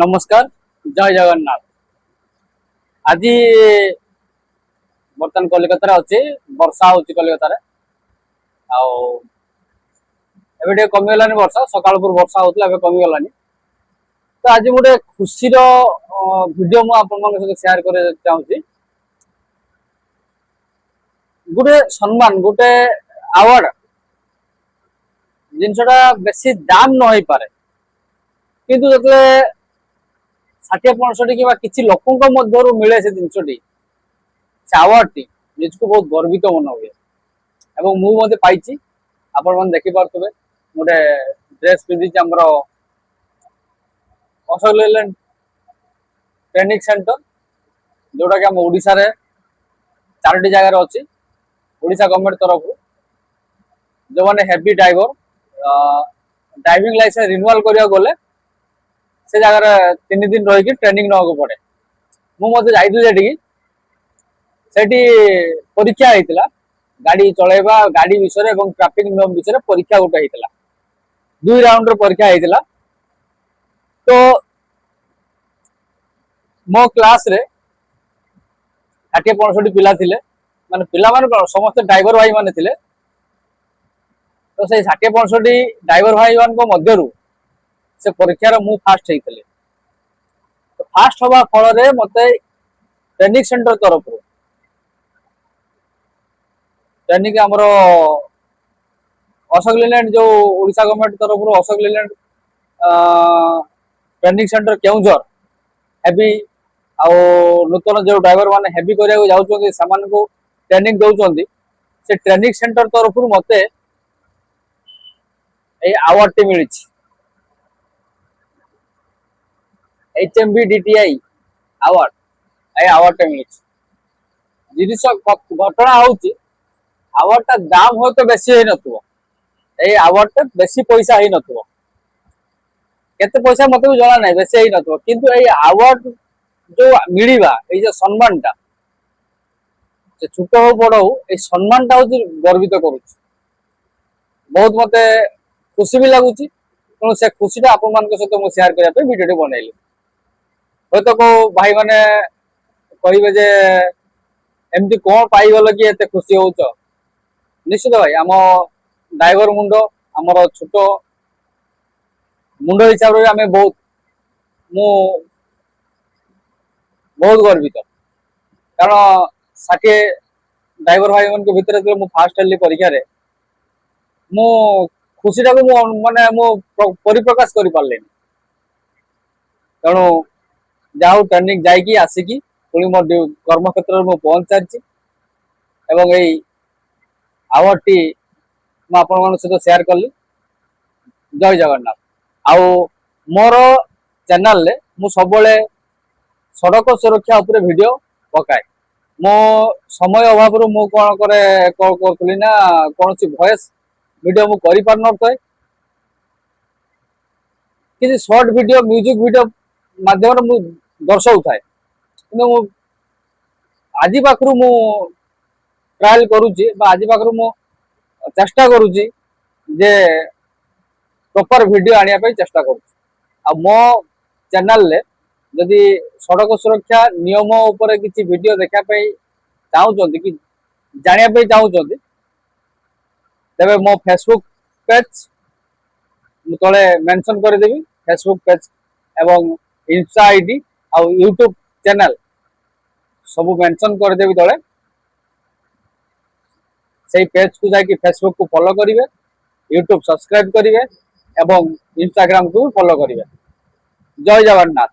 नमस्कार जय जगन्नाथ। आज बर्तमान कलिकता अच्छे वर्षा हो कलिकतार आगे कमिगलानी वर्षा सकाल वर्षा होता कमिगलानी। तो आज गोटे खुशी वीडियो मुझे शेयर कर चाहूँगी। गोटे सम्मान गोटे अवार्ड जिनसा बेसी दाम न हो पारे किंतु जो 60-65 कि किसी लोकों मध्य मिले से जिनसटी से अवार्ड टी निजको बहुत गर्वित मन हुए एवं मुझे पाई आपण मैंने देखिपे गोटे ड्रेस पिंधि आमर अशोक लेलैंड ट्रेनिंग सेंटर जोटा कि आम ओडिशा रे 4टी जगार अच्छी ओडिशा गवर्नमेंट तरफ जो मैंने heavy driver driving licence renewal करने गले से जगह 3 दिन रही ट्रेनिंग ना पड़े मुझे जाइए परीक्षा होता गाड़ी चलैबा गाड़ी विषय और ट्रैफिक नियम विषय परीक्षा गोटे होता 2 राउंड परीक्षा होता। तो मो क्लास रे 60-65 पिला थिले माने पिला माने समस्त ड्राइवर भाई माने थिले। तो से 60-65 ड्राइवर भाई मान को मध्यरु से परीक्षा मु फास्ट होइतले। तो फास्ट हवा फल रे मते ट्रेनिंग सेंटर तरफ ट्रेनिंग हमरो अशोक लेलैंड जो ओडिशा गवर्नमेंट तरफ Ashok Leyland training centre Keonjhar heavy आ नूतन जो ड्राइवर माने हेवी करिया जाउछोंती सामान को ट्रेनिंग दउछोंती से ट्रेनिंग सेंटर तरफ मते ए अवार्ड टी मिली HMBDTI अवार्ड अवार्ड मिली जिनिस घटना होची अवार्ड ता दाम हो तो बेसी ही नथुवो ए अवार्ड ता बेसी पैसा ही नथुवो केते पैसा मते भी जणा नै बेसी ही नथुवो किंतु ए अवार्ड जो मिलिबा ए जो सम्मान टा से छोट हो बड़ हो ए सम्मान टा होची गर्वित करूची बहुत मते खुशी भी लागुची। तो से खुशी टा आपन मान के सहित मु शेयर करिया पे वीडियो बनैली हो तो को भाई माने कहिबे जे एमती कोन पाई गलो कि एते खुशी होउछ। निश्चित भाई आम ड्राइवर मुंड आमर छोट मुंड हिसाब रे आमे बहुत बहुत गर्वित कारण 60 ड्राइवर भाई मन के भितर मु फास्ट हेली परीक्षा रे मु खुशी टा को माने मु परिप्रकाश करि पारले तेणु जाऊ ट्रेनिंग जाइकी आसिकी पुणी मो कर्म क्षेत्र में पहुंच सारी एवं यही अवार्ड टी सहित शेयर कली। जय जगन्नाथ। आउ मोर चैनल ले मु सब सड़क सुरक्षा उपरे वीडियो पकाए मो समय अभाव मु कौन करे करी ना कौन सी वॉइस वीडियो मु करि पार न थाए कि शॉर्ट वीडियो म्यूजिक वीडियो माध्यम मु दर्शाऊ थाए कि आज पाखु मु ट्रायल करुची आज पाखु मु चेष्टा करुची जे प्रॉपर वीडियो आनिया पे चेष्टा करुची। आ मो चैनल ले जदि सड़क सुरक्षा नियम ऊपर किसी वीडियो देखा चाहूँगी कि जानिया पे चाहूँगी तेरे मो फेसबुक पेज तले मेंशन कर देबी फेसबुक पेज एवं इंस्टा आईडी आ यूट्यूब चैनल सब मेंशन कर देबी तले से पेज को जाकि फेसबुक को फॉलो करेंगे यूट्यूब सब्सक्राइब करेंगे एवं इंस्टाग्राम को फॉलो करेंगे। जय जगन्नाथ।